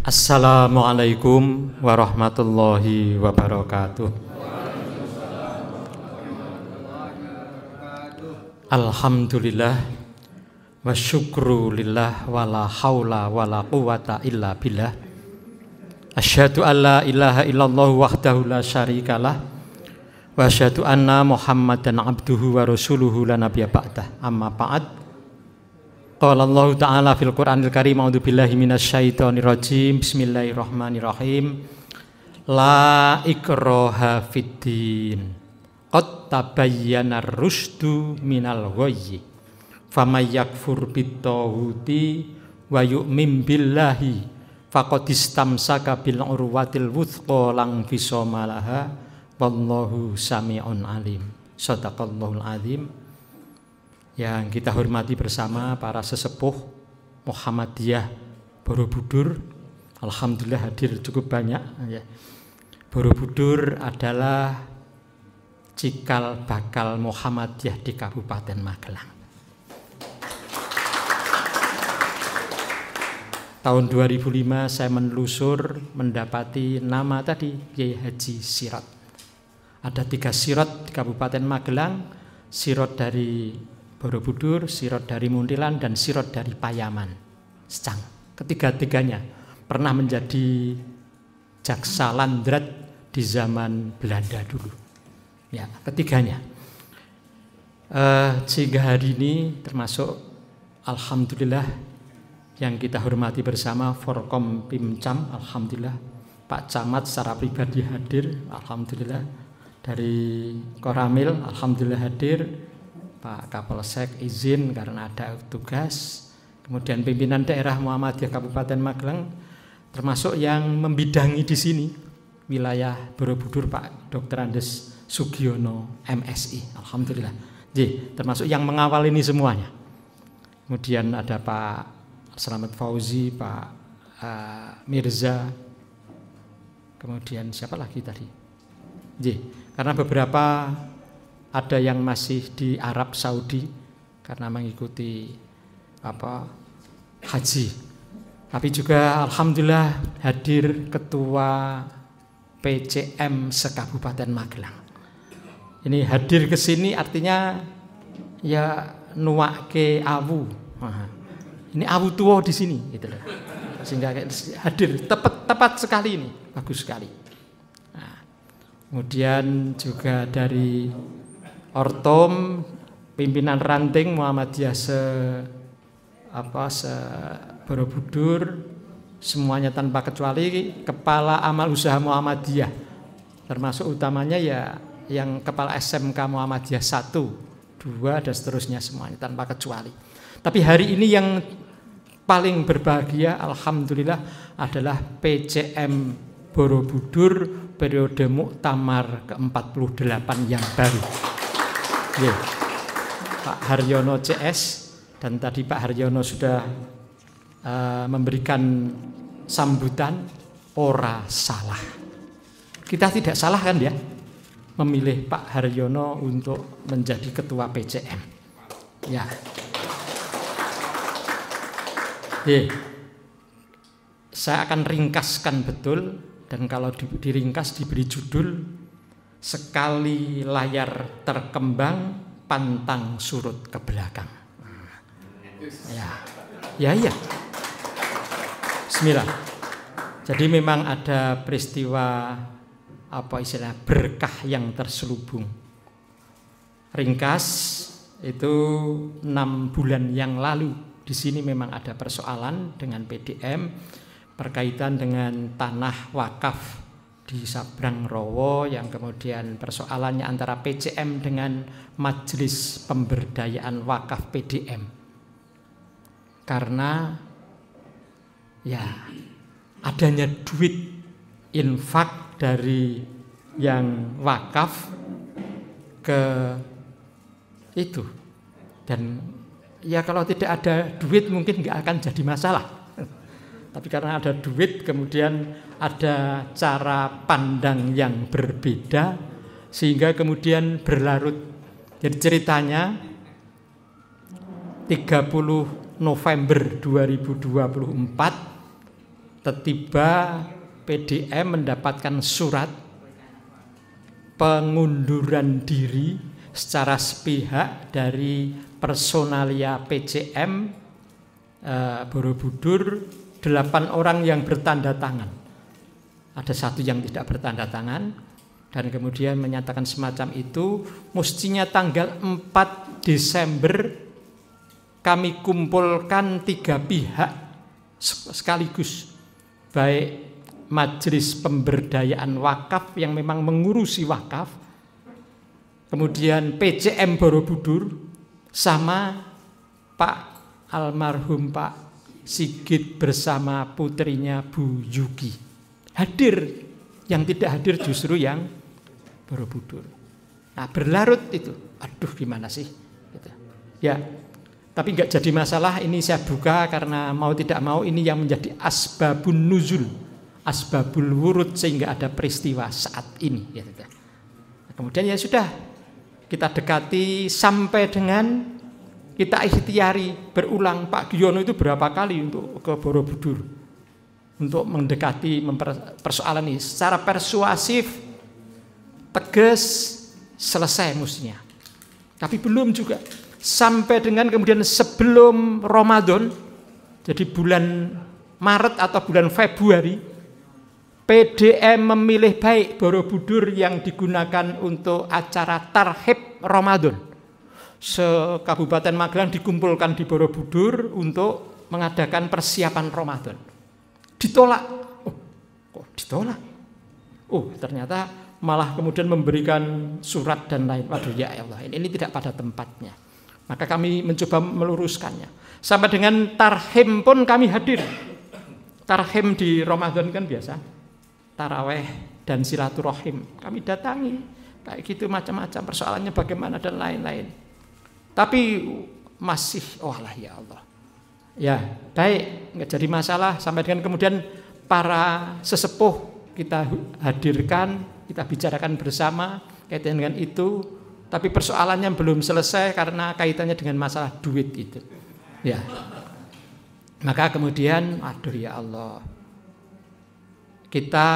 Assalamualaikum warahmatullahi wabarakatuh. Alhamdulillah wa syukru lillah wa la hawla wa la quwata illa billah. Asyhadu an la ilaha illallah wahdahu la syarikalah wa asyhadu anna Muhammadan abduhu wa rasuluhu la nabiyya ba'dah. Amma ba'd. Qala Allah Ta'ala fil Qur'anil Karim, a'udzu billahi minasyaitonir rajim. Bismillahirrahmanirrahim. La ikraha fiddin. Qad tabayyana ar-rusydu minal ghayyi. Faman yakfur bit-taghuti wa yu'min billahi faqad istamsaka bil urwatil wuthqa lang fisama laha wallahu sami'un alim. Shadaqallahul azim. Yang kita hormati bersama para sesepuh Muhammadiyah Borobudur, alhamdulillah hadir cukup banyak ya. Borobudur adalah cikal bakal Muhammadiyah di Kabupaten Magelang. Tahun 2005 saya menelusur mendapati nama tadi Kiai Haji Sirot. Ada 3 sirot di Kabupaten Magelang, sirot dari Borobudur, sirot dari Muntilan, dan sirot dari Payaman, Secang. Ketiga-tiganya pernah menjadi jaksa landrat di zaman Belanda dulu. Ya, ketiganya. Sehingga hari ini termasuk alhamdulillah yang kita hormati bersama Forkom Pimcam, alhamdulillah Pak Camat secara pribadi hadir, alhamdulillah. Dari Koramil, alhamdulillah hadir. Pak Kapolsek izin karena ada tugas. Kemudian pimpinan daerah Muhammadiyah Kabupaten Magelang, termasuk yang membidangi di sini wilayah Borobudur Pak Dr. Andes Sugiono MSI, alhamdulillah. Jadi termasuk yang mengawal ini semuanya. Kemudian ada Pak Slamet Fauzi, Pak Mirza, kemudian siapa lagi tadi? Jadi karena beberapa ada yang masih di Arab Saudi karena mengikuti haji. Tapi juga alhamdulillah hadir ketua PCM se-Kabupaten Magelang. Ini hadir ke sini artinya ya nuwake awu. Ini awu tua di sini gitu loh. Sehingga hadir tepat sekali ini, bagus sekali. Nah, kemudian juga dari Ortom, pimpinan ranting Muhammadiyah Borobudur, semuanya tanpa kecuali kepala amal usaha Muhammadiyah, termasuk utamanya ya yang kepala SMK Muhammadiyah 1, 2 dan seterusnya semuanya tanpa kecuali. Tapi hari ini yang paling berbahagia alhamdulillah adalah PCM Borobudur periode Muktamar ke-48 yang baru. Ya, Pak Haryono CS, dan tadi Pak Haryono sudah memberikan sambutan. Ora salah. Kita tidak salah kan ya memilih Pak Haryono untuk menjadi ketua PCM. Ya. Saya akan ringkaskan betul, dan kalau diringkas diberi judul sekali layar terkembang pantang surut ke belakang. Ya. Bismillah. Jadi memang ada peristiwa berkah yang terselubung. Ringkas itu 6 bulan yang lalu di sini memang ada persoalan dengan PDM berkaitan dengan tanah wakaf di Sabrang Rowo, yang kemudian persoalannya antara PCM dengan Majelis Pemberdayaan Wakaf PDM. Karena ya adanya duit infak dari yang wakaf ke itu. Dan ya kalau tidak ada duit mungkin nggak akan jadi masalah. Tapi karena ada duit, kemudian ada cara pandang yang berbeda, sehingga kemudian berlarut. Jadi ceritanya 30 November 2024 tiba PDM mendapatkan surat pengunduran diri secara sepihak dari personalia PCM Borobudur, 8 orang yang bertanda tangan. Ada 1 yang tidak bertanda tangan, dan kemudian menyatakan semacam itu. Mestinya tanggal 4 Desember kami kumpulkan 3 pihak sekaligus, baik Majelis Pemberdayaan Wakaf yang memang mengurusi wakaf, kemudian PCM Borobudur, sama Pak almarhum Pak Sigit bersama putrinya Bu Yugi. Hadir, yang tidak hadir justru yang Borobudur. Nah, berlarut itu, aduh gimana sih gitu. Ya, tapi nggak jadi masalah. Ini saya buka karena mau tidak mau ini yang menjadi asbabun nuzul, asbabul wurud, sehingga ada peristiwa saat ini gitu. Nah, kemudian ya sudah, kita dekati sampai dengan kita ikhtiari berulang. Pak Giono itu berapa kali untuk ke Borobudur untuk mendekati persoalan ini secara persuasif, tegas, selesai mestinya. Tapi belum juga. Sampai dengan kemudian sebelum Ramadan, jadi bulan Maret atau bulan Februari, PDM memilih baik Borobudur yang digunakan untuk acara Tarhib Ramadan. Se-Kabupaten Magelang dikumpulkan di Borobudur untuk mengadakan persiapan Ramadan. Ditolak. Oh, kok ditolak? Oh, ternyata malah kemudian memberikan surat dan lain. Waduh, ya Allah, ini tidak pada tempatnya. Maka kami mencoba meluruskannya. Sampai dengan tarhim pun kami hadir. Tarhim di Ramadan kan biasa, taraweh dan silaturahim. Kami datangi, kayak gitu macam-macam persoalannya bagaimana dan lain-lain. Tapi masih, oh Allah ya Allah. Ya, baik, nggak jadi masalah. Sampai dengan kemudian para sesepuh kita hadirkan, kita bicarakan bersama kaitan dengan itu. Tapi persoalannya belum selesai karena kaitannya dengan masalah duit itu. Ya. Maka kemudian, aduh ya Allah. Kita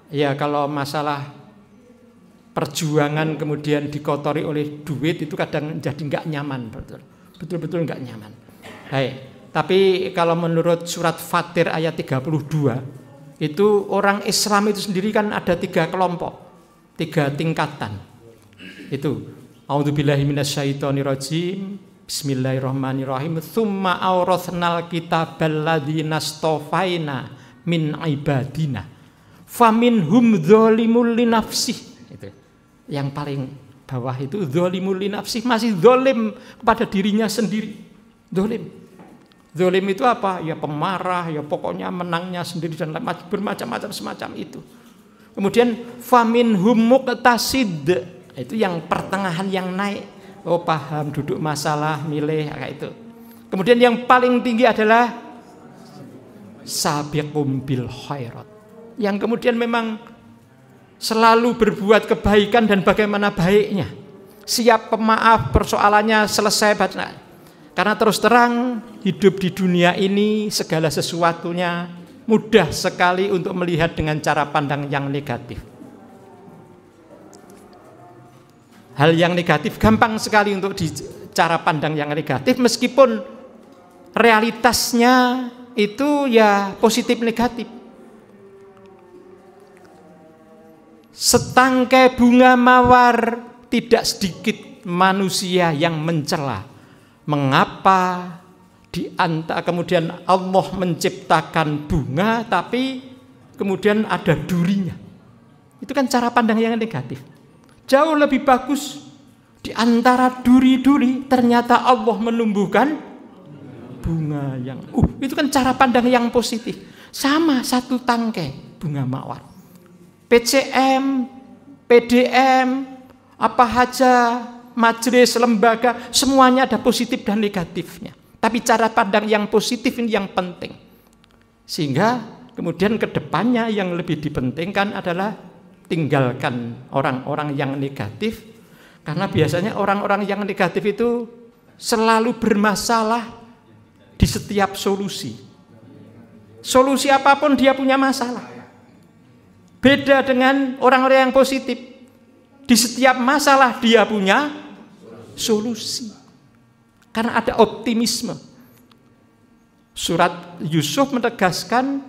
ya kalau masalah perjuangan kemudian dikotori oleh duit itu kadang jadi nggak nyaman, betul-betul nggak nyaman. Baik. Tapi kalau menurut surat Fatir ayat 32, itu orang Islam itu sendiri kan ada 3 kelompok, 3 tingkatan. Itu a'udzubillahi minasyaitonirrajim, bismillahirrahmanirrahim, tsumma awrathnal kitabal ladzina astafaina min ibadina faminhum dzalimun linafsih. Itu yang paling bawah, itu dzalimun linafsih, masih zalim kepada dirinya sendiri. Zalim itu apa? Ya pemarah, ya pokoknya menangnya sendiri dan bermacam-macam semacam itu. Kemudian faminhum muqtasid, itu yang pertengahan yang naik. Oh paham, duduk masalah, milih kayak itu. Kemudian yang paling tinggi adalah sabiqum bil khairat, yang kemudian memang selalu berbuat kebaikan dan bagaimana baiknya. Siap pemaaf, persoalannya selesai. Karena terus terang hidup di dunia ini segala sesuatunya mudah sekali untuk melihat dengan cara pandang yang negatif. Hal yang negatif gampang sekali untuk di cara pandang yang negatif, meskipun realitasnya itu ya positif negatif. Setangkai bunga mawar tidak sedikit manusia yang mencela. Mengapa kemudian Allah menciptakan bunga tapi kemudian ada durinya? Itu kan cara pandang yang negatif. Jauh lebih bagus di antara duri-duri ternyata Allah menumbuhkan bunga yang itu kan cara pandang yang positif. Sama 1 tangkai bunga mawar. PCM, PDM, apa saja, majelis, lembaga, semuanya ada positif dan negatifnya. Tapi cara pandang yang positif ini yang penting. Sehingga kemudian ke depannya yang lebih dipentingkan adalah tinggalkan orang-orang yang negatif. Karena biasanya orang-orang yang negatif itu selalu bermasalah di setiap solusi. Solusi apapun dia punya masalah. Beda dengan orang-orang yang positif. Di setiap masalah dia punya solusi. Karena ada optimisme. Surat Yusuf menegaskan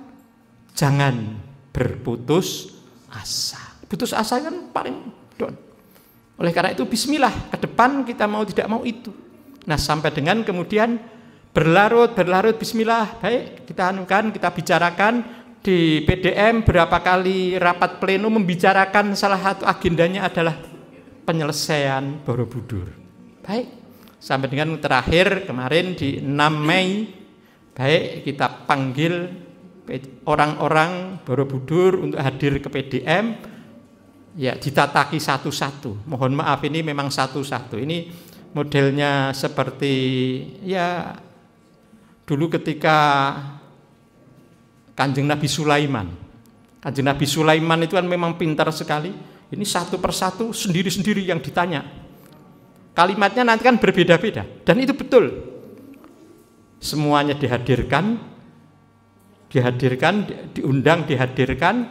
jangan berputus asa. Putus asa kan paling down. Oleh karena itu bismillah, ke depan kita mau tidak mau itu. Nah, sampai dengan kemudian berlarut bismillah, baik kita anukan, kita bicarakan di PDM berapa kali rapat pleno membicarakan salah satu agendanya adalah penyelesaian Borobudur. Baik, sampai dengan terakhir kemarin di 6 Mei, baik kita panggil orang-orang Borobudur untuk hadir ke PDM, ya ditataki satu-satu. Mohon maaf ini memang satu-satu. Ini modelnya seperti ya dulu ketika Kanjeng Nabi Sulaiman. Kanjeng Nabi Sulaiman itu kan memang pintar sekali. Ini satu persatu sendiri-sendiri yang ditanya. Kalimatnya nanti kan berbeda-beda. Dan itu betul. Semuanya dihadirkan, diundang, dihadirkan.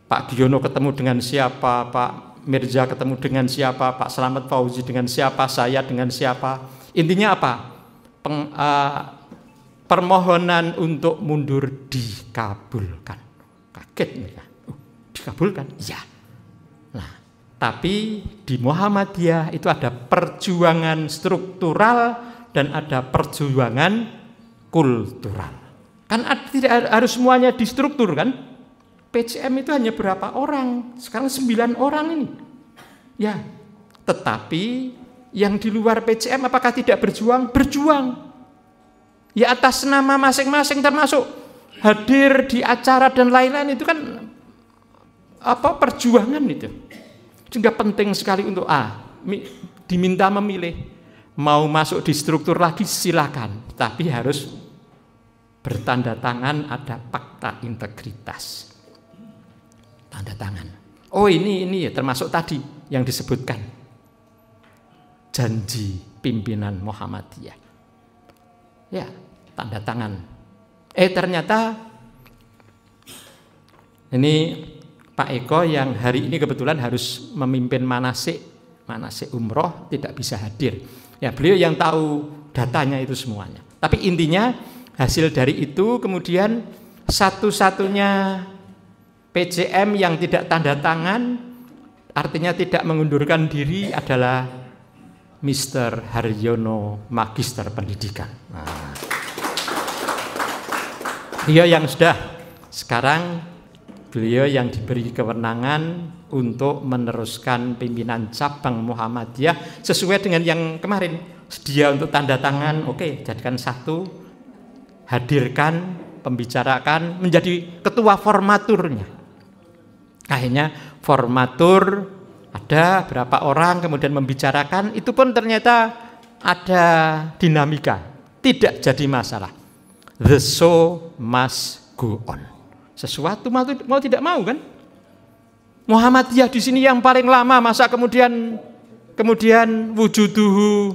Pak Giono ketemu dengan siapa, Pak Mirza ketemu dengan siapa, Pak Slamet Fauzi dengan siapa, saya dengan siapa. Intinya apa? Permohonan untuk mundur dikabulkan. Kaget mereka. Dikabulkan? Iya. Nah, tapi di Muhammadiyah itu ada perjuangan struktural dan ada perjuangan kultural. Kan tidak harus semuanya distruktur kan? PCM itu hanya berapa orang? Sekarang 9 orang ini. Ya. Tetapi yang di luar PCM apakah tidak berjuang? Berjuang. Ya atas nama masing-masing, termasuk hadir di acara dan lain-lain itu kan perjuangan itu. Sehingga penting sekali untuk diminta memilih. Mau masuk di struktur lagi silakan, tapi harus bertanda tangan, ada fakta integritas. Tanda tangan. Oh ini ya termasuk tadi yang disebutkan janji pimpinan Muhammadiyah. Ya, tanda tangan. Ternyata ini Pak Eko yang hari ini kebetulan harus memimpin manasik umroh tidak bisa hadir. Ya, beliau yang tahu datanya itu semuanya. Tapi intinya hasil dari itu kemudian satu-satunya PCM yang tidak tanda tangan artinya tidak mengundurkan diri adalah Mr. Haryono, Magister Pendidikan. Nah, beliau yang sudah sekarang beliau yang diberi kewenangan untuk meneruskan pimpinan cabang Muhammadiyah sesuai dengan yang kemarin sedia untuk tanda tangan. Oke, jadikan satu, hadirkan, pembicarakan, menjadi ketua formaturnya. Akhirnya formatur ada berapa orang kemudian membicarakan, itu pun ternyata ada dinamika, tidak jadi masalah. The show must go on. Sesuatu mau tidak mau kan? Muhammadiyah di sini yang paling lama, masa kemudian wujuduhu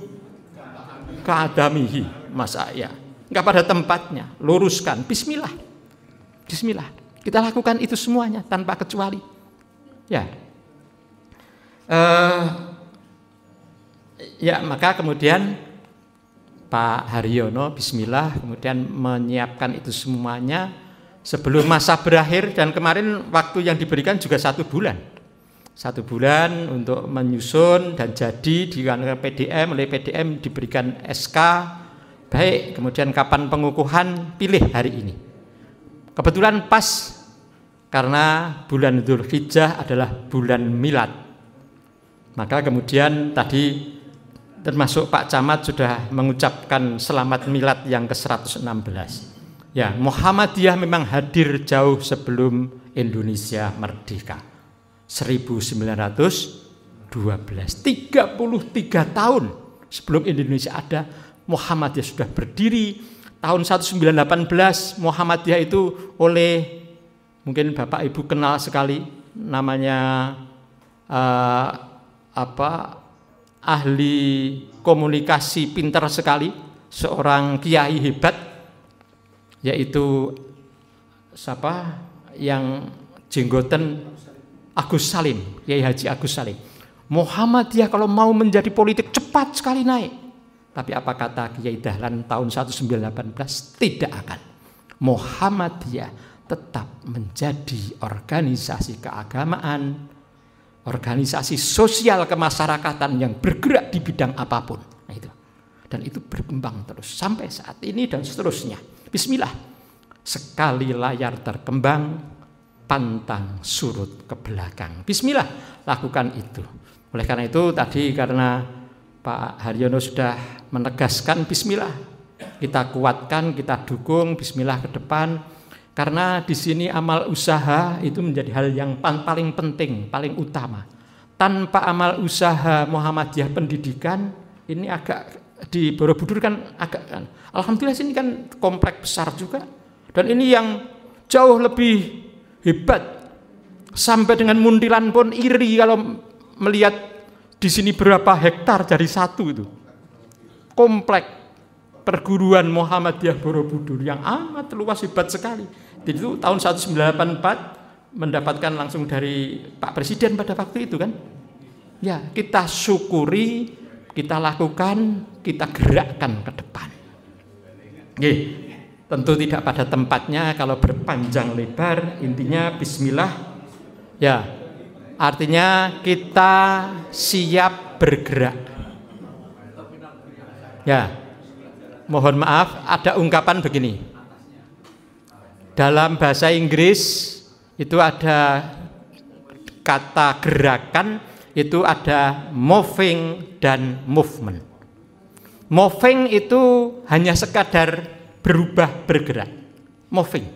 ka'adamihi, masa ya nggak pada tempatnya. Luruskan, bismillah, bismillah. Kita lakukan itu semuanya tanpa kecuali. Ya. Ya maka kemudian Pak Haryono bismillah kemudian menyiapkan itu semuanya sebelum masa berakhir, dan kemarin waktu yang diberikan juga 1 bulan untuk menyusun dan jadi di PDM, oleh PDM diberikan SK baik, kemudian kapan pengukuhan pilih hari ini. Kebetulan pas karena bulan Dzulhijjah adalah bulan milad. Maka kemudian tadi termasuk Pak Camat sudah mengucapkan selamat milad yang ke-116. Ya, Muhammadiyah memang hadir jauh sebelum Indonesia merdeka. 1912, 33 tahun sebelum Indonesia ada, Muhammadiyah sudah berdiri. Tahun 1918 Muhammadiyah itu oleh, mungkin Bapak Ibu kenal sekali, namanya ahli komunikasi pintar sekali, seorang kiai hebat, yaitu siapa yang jenggoten Agus Salim, Kiai Haji Agus Salim. Muhammadiyah kalau mau menjadi politik cepat sekali naik. Tapi apa kata Kiai Dahlan tahun 1918? Tidak akan. Muhammadiyah tetap menjadi organisasi keagamaan, organisasi sosial kemasyarakatan yang bergerak di bidang apapun. Nah, itu. Dan itu berkembang terus sampai saat ini dan seterusnya. Bismillah. Sekali layar terkembang, pantang surut ke belakang. Bismillah, lakukan itu. Oleh karena itu tadi karena Pak Haryono sudah menegaskan bismillah, kita kuatkan, kita dukung bismillah ke depan. Karena di sini amal usaha itu menjadi hal yang paling penting, paling utama. Tanpa amal usaha Muhammadiyah pendidikan ini agak di Borobudur kan agak kan. Alhamdulillah sini kan kompleks besar juga. Dan ini yang jauh lebih hebat. Sampai dengan Muntilan pun iri kalau melihat di sini berapa hektar jadi satu itu. Kompleks perguruan Muhammadiyah Borobudur yang amat luas hebat sekali. Jadi itu tahun 1984 mendapatkan langsung dari Pak Presiden pada waktu itu kan. Ya, kita syukuri, kita lakukan, kita gerakkan ke depan. Nggih, tentu tidak pada tempatnya kalau berpanjang lebar, intinya bismillah. Ya, artinya kita siap bergerak. Ya, mohon maaf, ada ungkapan begini. Dalam bahasa Inggris itu ada kata gerakan, itu ada moving dan movement. Moving itu hanya sekadar berubah bergerak. Moving.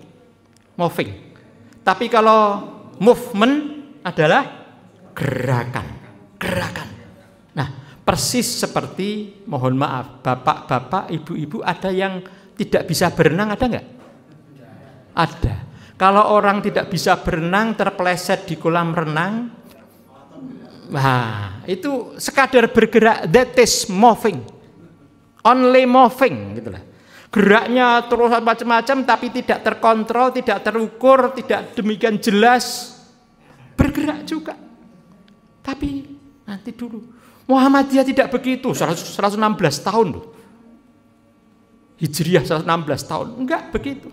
Tapi kalau movement adalah gerakan. Nah, persis seperti, mohon maaf, bapak-bapak, ibu-ibu ada yang tidak bisa berenang, ada enggak? Ada. Kalau orang tidak bisa berenang, terpeleset di kolam renang, nah, itu sekadar bergerak, that is moving. Only moving gitu lah. Geraknya terus macam-macam tapi tidak terkontrol, tidak terukur, tidak demikian jelas. Bergerak juga. Tapi nanti dulu. Muhammadiyah tidak begitu, 116 tahun loh. Hijriah 116 tahun, enggak begitu.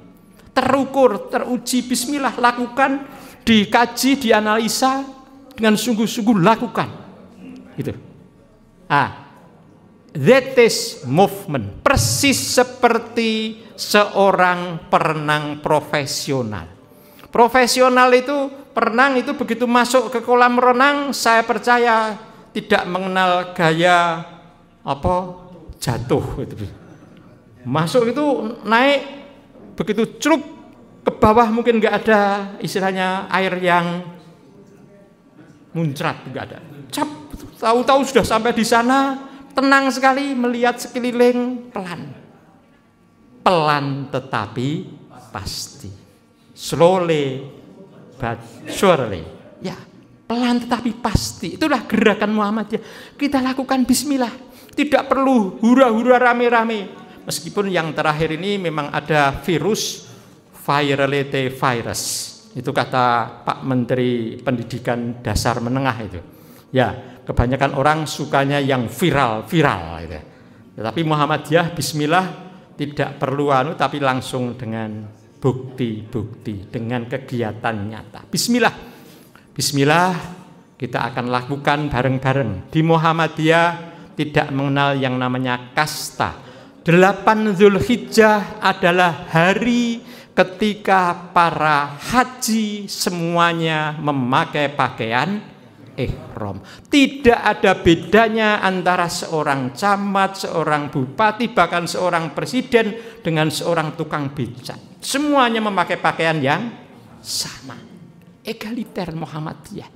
Terukur, teruji, bismillah, lakukan, dikaji, dianalisa, dengan sungguh-sungguh lakukan. Gitu. That is movement. Persis seperti seorang perenang profesional. Profesional itu, perenang itu begitu masuk ke kolam renang, saya percaya tidak mengenal gaya jatuh gitu. Masuk itu naik, begitu celup ke bawah mungkin nggak ada istilahnya air yang muncrat, nggak ada. Cap, tahu-tahu sudah sampai di sana, tenang sekali melihat sekeliling, pelan tetapi pasti, slowly but surely. Ya, pelan tetapi pasti. Itulah gerakan Muhammadiyah. Kita lakukan bismillah. Tidak perlu hura-hura rame-rame. Meskipun yang terakhir ini memang ada virus, virality virus. Itu kata Pak Menteri Pendidikan Dasar Menengah itu. Ya, kebanyakan orang sukanya yang viral gitu. Tetapi Muhammadiyah bismillah tidak perlu tapi langsung dengan bukti-bukti, dengan kegiatan nyata. Bismillah. Bismillah kita akan lakukan bareng-bareng. Di Muhammadiyah tidak mengenal yang namanya kasta. 8 Zulhijjah adalah hari ketika para haji semuanya memakai pakaian ihram. Tidak ada bedanya antara seorang camat, seorang bupati, bahkan seorang presiden dengan seorang tukang becak. Semuanya memakai pakaian yang sama. Egaliter Muhammadiyah.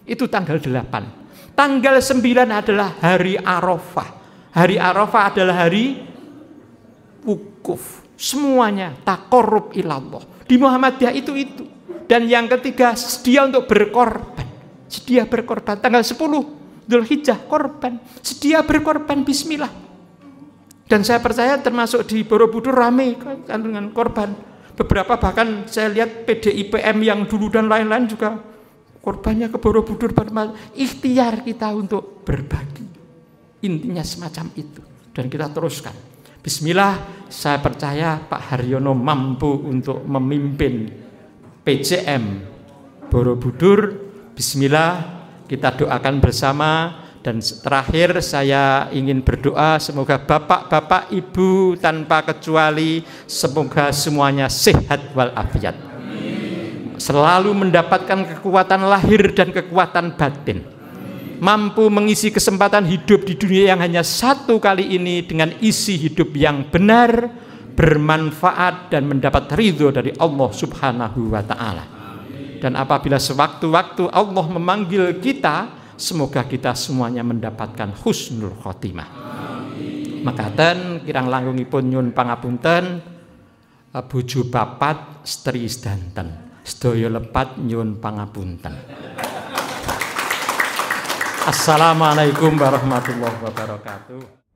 Itu tanggal 8. Tanggal 9 adalah hari Arafah. Hari Arafah adalah hari wukuf. Semuanya taqarrub ilallah. Di Muhammadiyah itu. Dan yang ketiga, sedia untuk berkorban. Sedia berkorban. Tanggal 10 Dzulhijjah korban. Sedia berkorban, bismillah. Dan saya percaya termasuk di Borobudur ramai kan dengan korban. Beberapa bahkan saya lihat PDIPM yang dulu dan lain-lain juga korbannya ke Borobudur. Ikhtiar kita untuk berbagi. Intinya semacam itu. Dan kita teruskan. Bismillah, saya percaya Pak Haryono mampu untuk memimpin PCM Borobudur. Bismillah, kita doakan bersama. Dan terakhir saya ingin berdoa semoga bapak-bapak, ibu tanpa kecuali semoga semuanya sehat walafiat. Selalu mendapatkan kekuatan lahir dan kekuatan batin. Mampu mengisi kesempatan hidup di dunia yang hanya satu kali ini dengan isi hidup yang benar, bermanfaat dan mendapat ridho dari Allah Subhanahu wa taala. Dan apabila sewaktu-waktu Allah memanggil kita, semoga kita semuanya mendapatkan husnul khotimah. Makaten kirang langkungipun nyun pangapunten, bojo papat stri sedanten, sedaya lepat nyun pangapunten. Assalamualaikum warahmatullahi wabarakatuh.